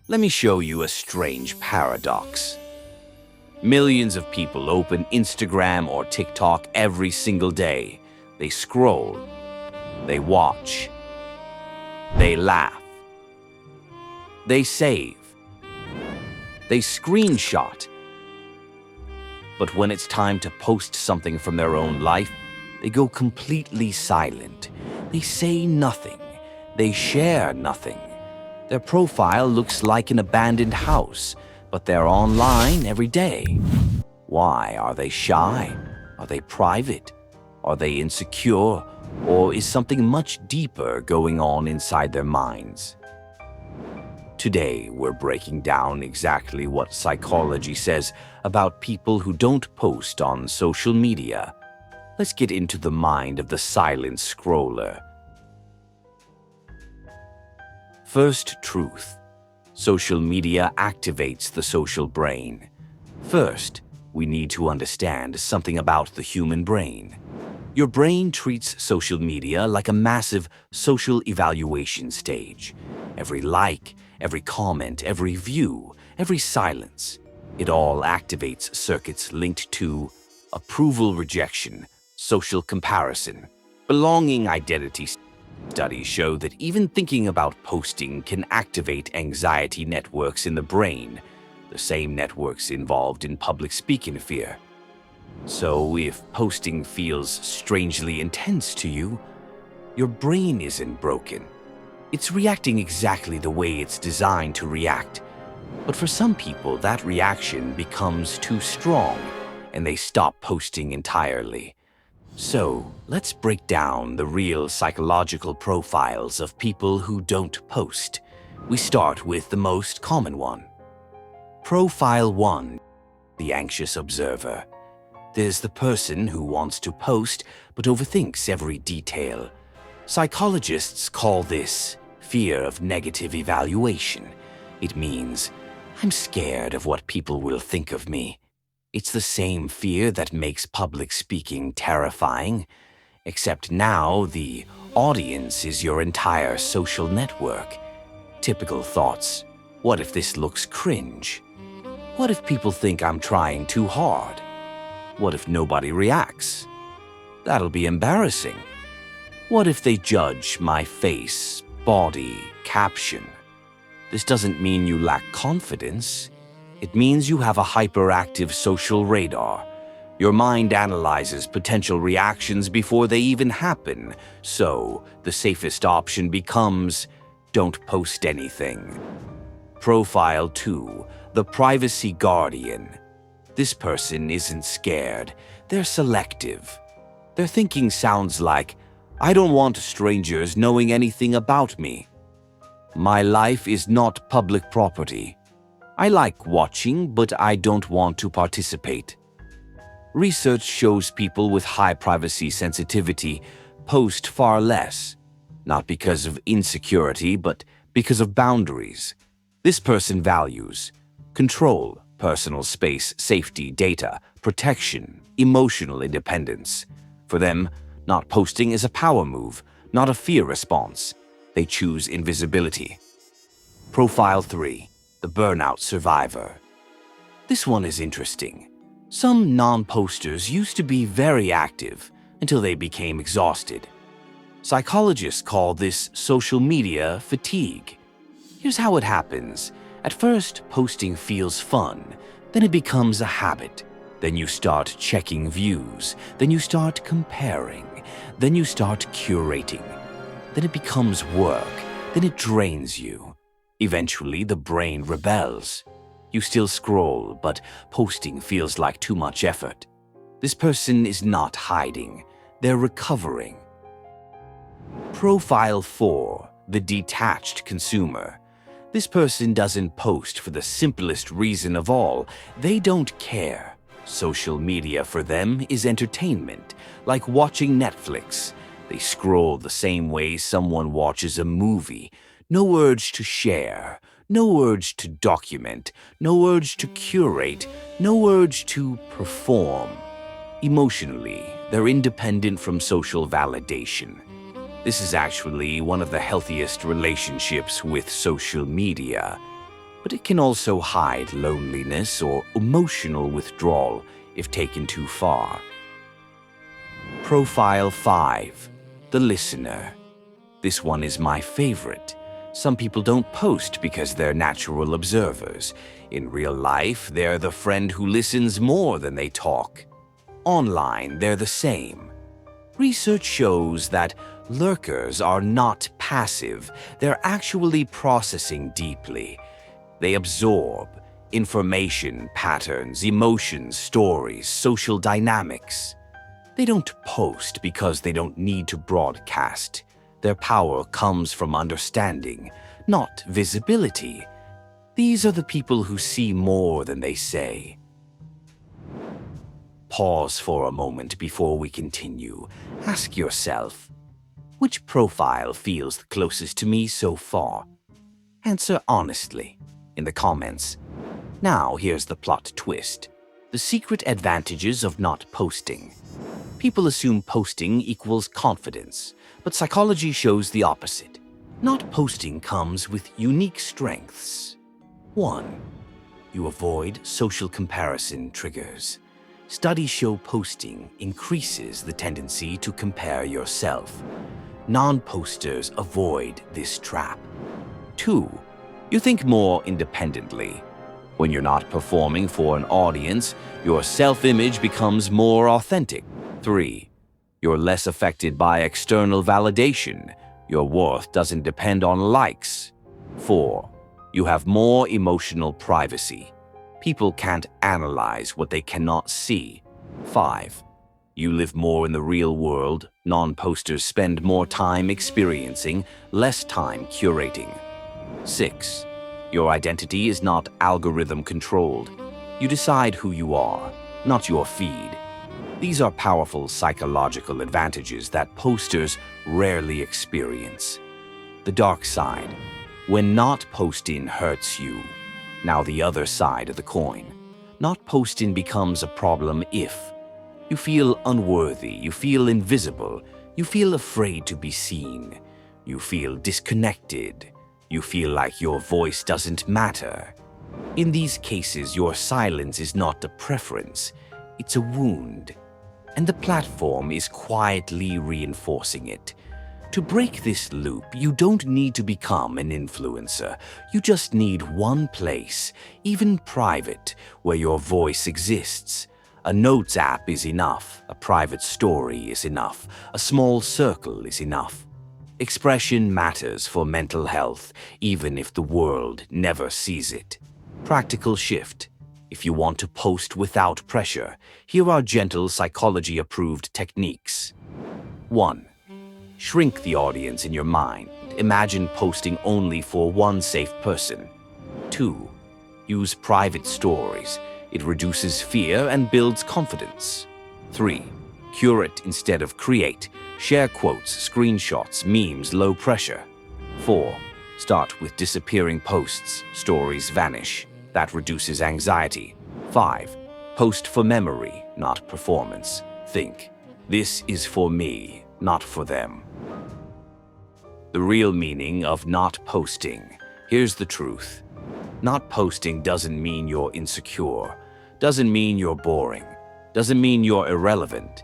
Let me show you a strange paradox. Millions of people open Instagram or TikTok every single day. They scroll, they watch, they laugh, they save, they screenshot. But when it's time to post something from their own life, they go completely silent. They say nothing. They share nothing. Their profile looks like an abandoned house, but they're online every day. Why? Are they shy? Are they private? Are they insecure? Or is something much deeper going on inside their minds? Today, we're breaking down exactly what psychology says about people who don't post on social media. Let's get into the mind of the silent scroller. First truth. Social media activates the social brain. First, we need to understand something about the human brain. Your brain treats social media like a massive social evaluation stage. Every like, every comment, every view, every silence, it all activates circuits linked to approval rejection, social comparison, belonging identity. Studies show that even thinking about posting can activate anxiety networks in the brain, the same networks involved in public speaking fear. So if posting feels strangely intense to you, your brain isn't broken. It's reacting exactly the way it's designed to react. But for some people, that reaction becomes too strong, and they stop posting entirely. So, let's break down the real psychological profiles of people who don't post. We start with the most common one. Profile 1, the anxious observer. There's the person who wants to post but overthinks every detail. Psychologists call this fear of negative evaluation. It means, I'm scared of what people will think of me. It's the same fear that makes public speaking terrifying, except now the audience is your entire social network. Typical thoughts. What if this looks cringe? What if people think I'm trying too hard? What if nobody reacts? That'll be embarrassing. What if they judge my face, body, caption? This doesn't mean you lack confidence. It means you have a hyperactive social radar. Your mind analyzes potential reactions before they even happen, so the safest option becomes, don't post anything. Profile 2, the privacy guardian. This person isn't scared, they're selective. Their thinking sounds like, I don't want strangers knowing anything about me. My life is not public property. I like watching, but I don't want to participate. Research shows people with high privacy sensitivity post far less, not because of insecurity, but because of boundaries. This person values control, personal space, safety, data, protection, emotional independence. For them, not posting is a power move, not a fear response. They choose invisibility. Profile 3. The Burnout Survivor. This one is interesting. Some non-posters used to be very active until they became exhausted. Psychologists call this social media fatigue. Here's how it happens. At first, posting feels fun. Then it becomes a habit. Then you start checking views. Then you start comparing. Then you start curating. Then it becomes work. Then it drains you. Eventually, the brain rebels. You still scroll, but posting feels like too much effort. This person is not hiding. They're recovering. Profile 4, the Detached Consumer. This person doesn't post for the simplest reason of all. They don't care. Social media for them is entertainment, like watching Netflix. They scroll the same way someone watches a movie. No urge to share, no urge to document, no urge to curate, no urge to perform. Emotionally, they're independent from social validation. This is actually one of the healthiest relationships with social media. but it can also hide loneliness or emotional withdrawal if taken too far. Profile 5. The listener. This one is my favorite. Some people don't post because they're natural observers. In real life, they're the friend who listens more than they talk. Online, they're the same. Research shows that lurkers are not passive. They're actually processing deeply. They absorb information, patterns, emotions, stories, social dynamics. They don't post because they don't need to broadcast. Their power comes from understanding, not visibility. These are the people who see more than they say. Pause for a moment before we continue. Ask yourself, which profile feels the closest to me so far? Answer honestly in the comments. Now here's the plot twist. The secret advantages of not posting. People assume posting equals confidence, but psychology shows the opposite. Not posting comes with unique strengths. 1. You avoid social comparison triggers. Studies show posting increases the tendency to compare yourself. Non-posters avoid this trap. 2. You think more independently. When you're not performing for an audience, your self-image becomes more authentic. 3. You're less affected by external validation. Your worth doesn't depend on likes. 4. You have more emotional privacy. People can't analyze what they cannot see. 5. You live more in the real world. Non-posters spend more time experiencing, less time curating. 6. Your identity is not algorithm-controlled. You decide who you are, not your feed. These are powerful psychological advantages that posters rarely experience. The dark side. When not posting hurts you. Now the other side of the coin. Not posting becomes a problem if you feel unworthy, you feel invisible, you feel afraid to be seen, you feel disconnected, you feel like your voice doesn't matter. In these cases, your silence is not a preference, it's a wound. And the platform is quietly reinforcing it. To break this loop, you don't need to become an influencer. You just need one place, even private, where your voice exists. A notes app is enough, a private story is enough, a small circle is enough. Expression matters for mental health, even if the world never sees it. Practical shift. If you want to post without pressure, here are gentle psychology-approved techniques. 1. Shrink the audience in your mind. Imagine posting only for one safe person. 2. Use private stories. It reduces fear and builds confidence. 3. Curate instead of create. Share quotes, screenshots, memes, low pressure. 4. Start with disappearing posts. Stories vanish. That reduces anxiety. 5. Post for memory, not performance. Think, this is for me, not for them. The real meaning of not posting. Here's the truth. Not posting doesn't mean you're insecure, doesn't mean you're boring, doesn't mean you're irrelevant.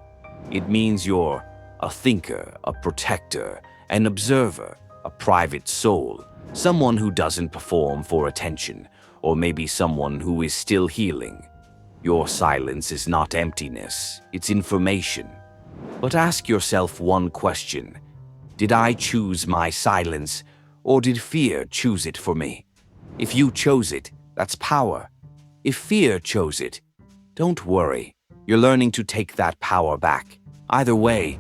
It means you're a thinker, a protector, an observer, a private soul, someone who doesn't perform for attention, or maybe someone who is still healing. Your silence is not emptiness, it's information. But ask yourself one question. Did I choose my silence, or did fear choose it for me? If you chose it, that's power. If fear chose it, don't worry. You're learning to take that power back. Either way,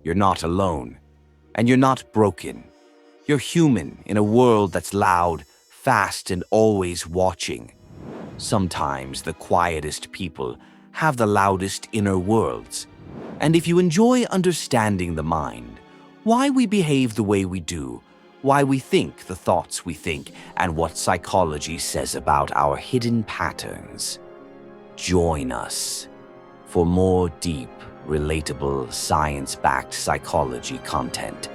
you're not alone. And you're not broken. You're human in a world that's loud, fast, and always watching. Sometimes the quietest people have the loudest inner worlds. And if you enjoy understanding the mind, why we behave the way we do, why we think the thoughts we think, and what psychology says about our hidden patterns, join us for more deep, relatable, science-backed psychology content.